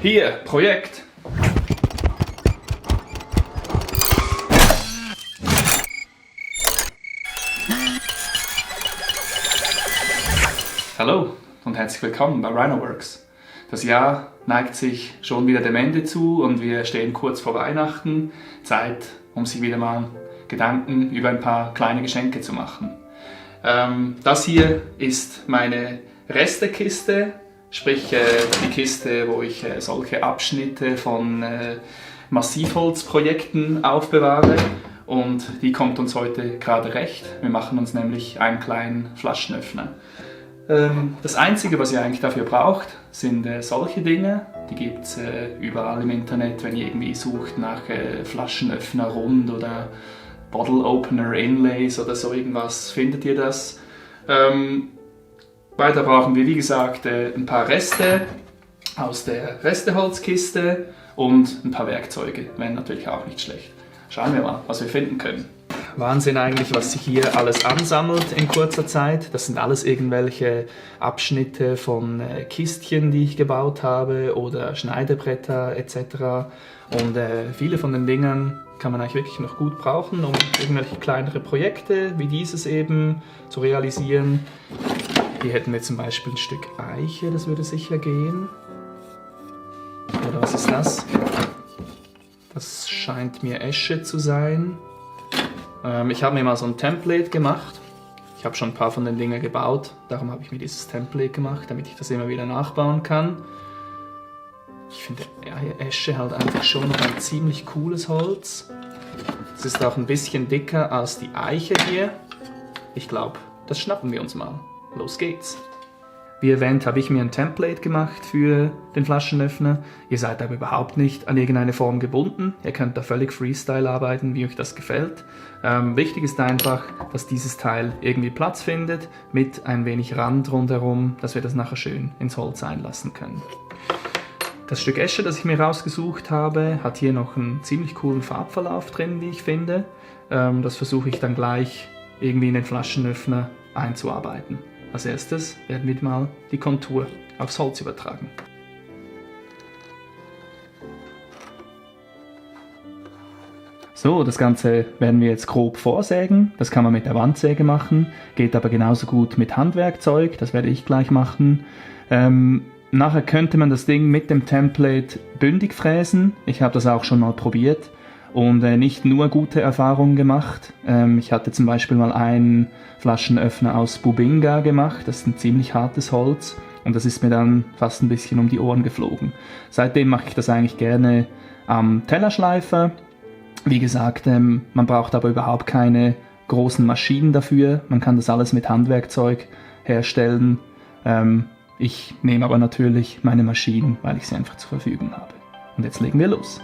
Hier, Projekt. Hallo und herzlich willkommen bei Rhinoworks. Das Jahr neigt sich schon wieder dem Ende zu und wir stehen kurz vor Weihnachten. Zeit, um sich wieder mal Gedanken über ein paar kleine Geschenke zu machen. Das hier ist meine Restekiste, sprich die Kiste, wo ich solche Abschnitte von Massivholzprojekten aufbewahre. Und die kommt uns heute gerade recht. Wir machen uns nämlich einen kleinen Flaschenöffner. Das Einzige, was ihr eigentlich dafür braucht, sind solche Dinge. Die gibt es überall im Internet, wenn ihr irgendwie sucht nach Flaschenöffner rund oder Bottle Opener Inlays oder so irgendwas, findet ihr das. Weiter brauchen wir, wie gesagt, ein paar Reste aus der Resteholzkiste und ein paar Werkzeuge, wären natürlich auch nicht schlecht. Schauen wir mal, was wir finden können. Wahnsinn eigentlich, was sich hier alles ansammelt in kurzer Zeit. Das sind alles irgendwelche Abschnitte von Kistchen, die ich gebaut habe oder Schneidebretter etc. Und viele von den Dingen kann man eigentlich wirklich noch gut brauchen, um irgendwelche kleinere Projekte wie dieses eben zu realisieren. Hier hätten wir zum Beispiel ein Stück Eiche, das würde sicher gehen. Oder was ist das? Das scheint mir Esche zu sein. Ich habe mir mal so ein Template gemacht. Ich habe schon ein paar von den Dingen gebaut, darum habe ich mir dieses Template gemacht, damit ich das immer wieder nachbauen kann. Ich finde Esche halt einfach schon noch ein ziemlich cooles Holz. Es ist auch ein bisschen dicker als die Eiche hier. Ich glaube, das schnappen wir uns mal. Los geht's! Wie erwähnt, habe ich mir ein Template gemacht für den Flaschenöffner. Ihr seid aber überhaupt nicht an irgendeine Form gebunden. Ihr könnt da völlig Freestyle arbeiten, wie euch das gefällt. Wichtig ist einfach, dass dieses Teil irgendwie Platz findet, mit ein wenig Rand rundherum, dass wir das nachher schön ins Holz einlassen können. Das Stück Esche, das ich mir rausgesucht habe, hat hier noch einen ziemlich coolen Farbverlauf drin, wie ich finde. Das versuche ich dann gleich irgendwie in den Flaschenöffner einzuarbeiten. Als erstes werden wir mal die Kontur aufs Holz übertragen. So, das Ganze werden wir jetzt grob vorsägen. Das kann man mit der Wandsäge machen, geht aber genauso gut mit Handwerkzeug, das werde ich gleich machen. Nachher könnte man das Ding mit dem Template bündig fräsen. Ich habe das auch schon mal probiert und nicht nur gute Erfahrungen gemacht. Ich hatte zum Beispiel mal einen Flaschenöffner aus Bubinga gemacht. Das ist ein ziemlich hartes Holz und das ist mir dann fast ein bisschen um die Ohren geflogen. Seitdem mache ich das eigentlich gerne am Tellerschleifer. Wie gesagt, man braucht aber überhaupt keine großen Maschinen dafür. Man kann das alles mit Handwerkzeug herstellen. Ich nehme aber natürlich meine Maschinen, weil ich sie einfach zur Verfügung habe. Und jetzt legen wir los.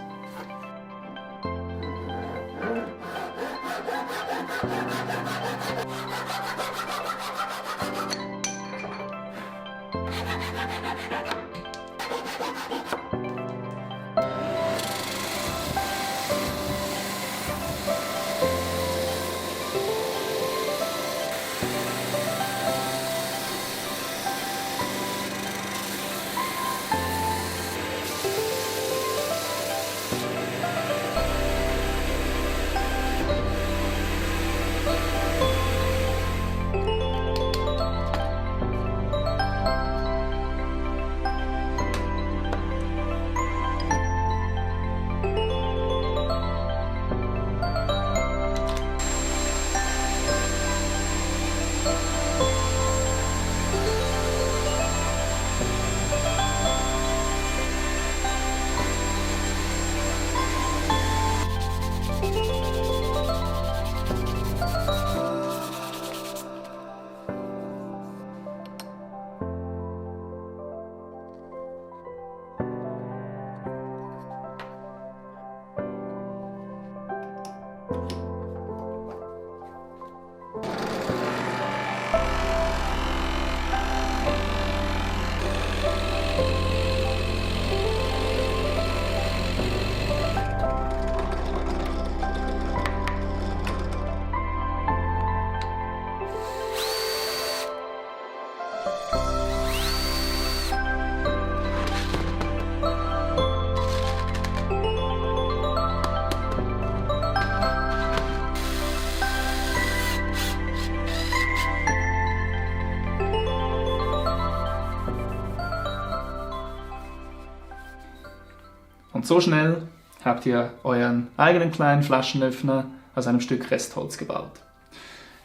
Und so schnell habt ihr euren eigenen kleinen Flaschenöffner aus einem Stück Restholz gebaut.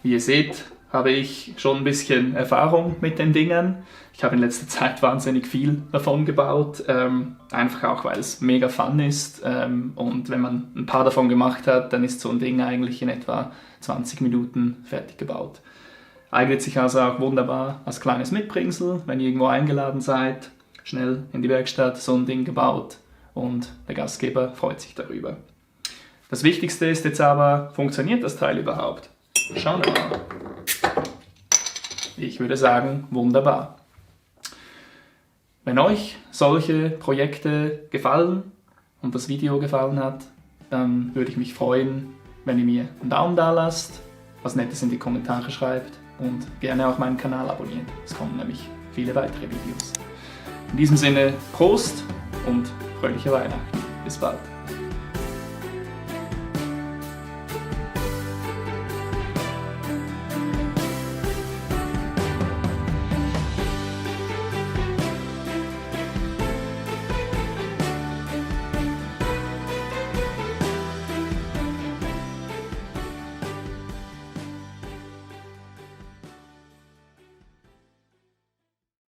Wie ihr seht, habe ich schon ein bisschen Erfahrung mit den Dingen. Ich habe in letzter Zeit wahnsinnig viel davon gebaut, einfach auch, weil es mega fun ist. Und wenn man ein paar davon gemacht hat, dann ist so ein Ding eigentlich in etwa 20 Minuten fertig gebaut. Eignet sich also auch wunderbar als kleines Mitbringsel, wenn ihr irgendwo eingeladen seid, schnell in die Werkstatt, so ein Ding gebaut und der Gastgeber freut sich darüber. Das Wichtigste ist jetzt aber, funktioniert das Teil überhaupt? Schauen wir mal. Ich würde sagen, wunderbar. Wenn euch solche Projekte gefallen und das Video gefallen hat, dann würde ich mich freuen, wenn ihr mir einen Daumen da lasst, was Nettes in die Kommentare schreibt und gerne auch meinen Kanal abonniert. Es kommen nämlich viele weitere Videos. In diesem Sinne, Prost und fröhliche Weihnachten. Bis bald.